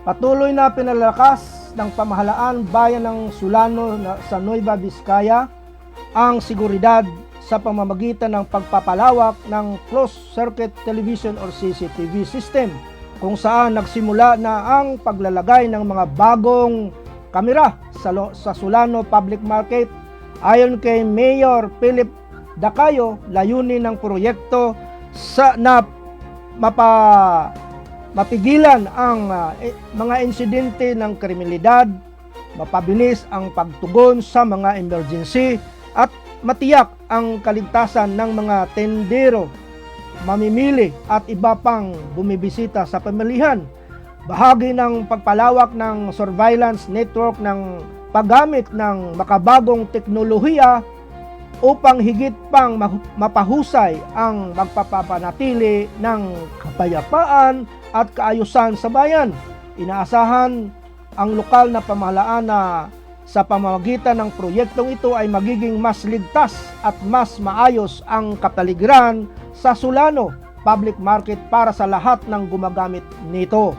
Patuloy na pinalakas ng pamahalaan bayan ng Solano sa Nueva Vizcaya ang seguridad sa pamamagitan ng pagpapalawak ng closed-circuit television or CCTV system, kung saan nagsimula na ang paglalagay ng mga bagong kamera sa Solano Public Market. Ayon kay Mayor Philip Dacayo, layunin ng proyekto na mapigilan ang mga insidente ng kriminalidad, mapabilis ang pagtugon sa mga emergency at matiyak ang kaligtasan ng mga tendero, mamimili at iba pang bumibisita sa pamilihan. Bahagi ng pagpalawak ng surveillance network ng paggamit ng makabagong teknolohiya upang higit pang mapahusay ang magpapapanatili ng kapayapaan at kaayusan sa bayan. Inaasahan ang lokal na pamahalaan na sa pamamagitan ng proyektong ito ay magiging mas ligtas at mas maayos ang kapaligiran sa Solano Public Market para sa lahat ng gumagamit nito.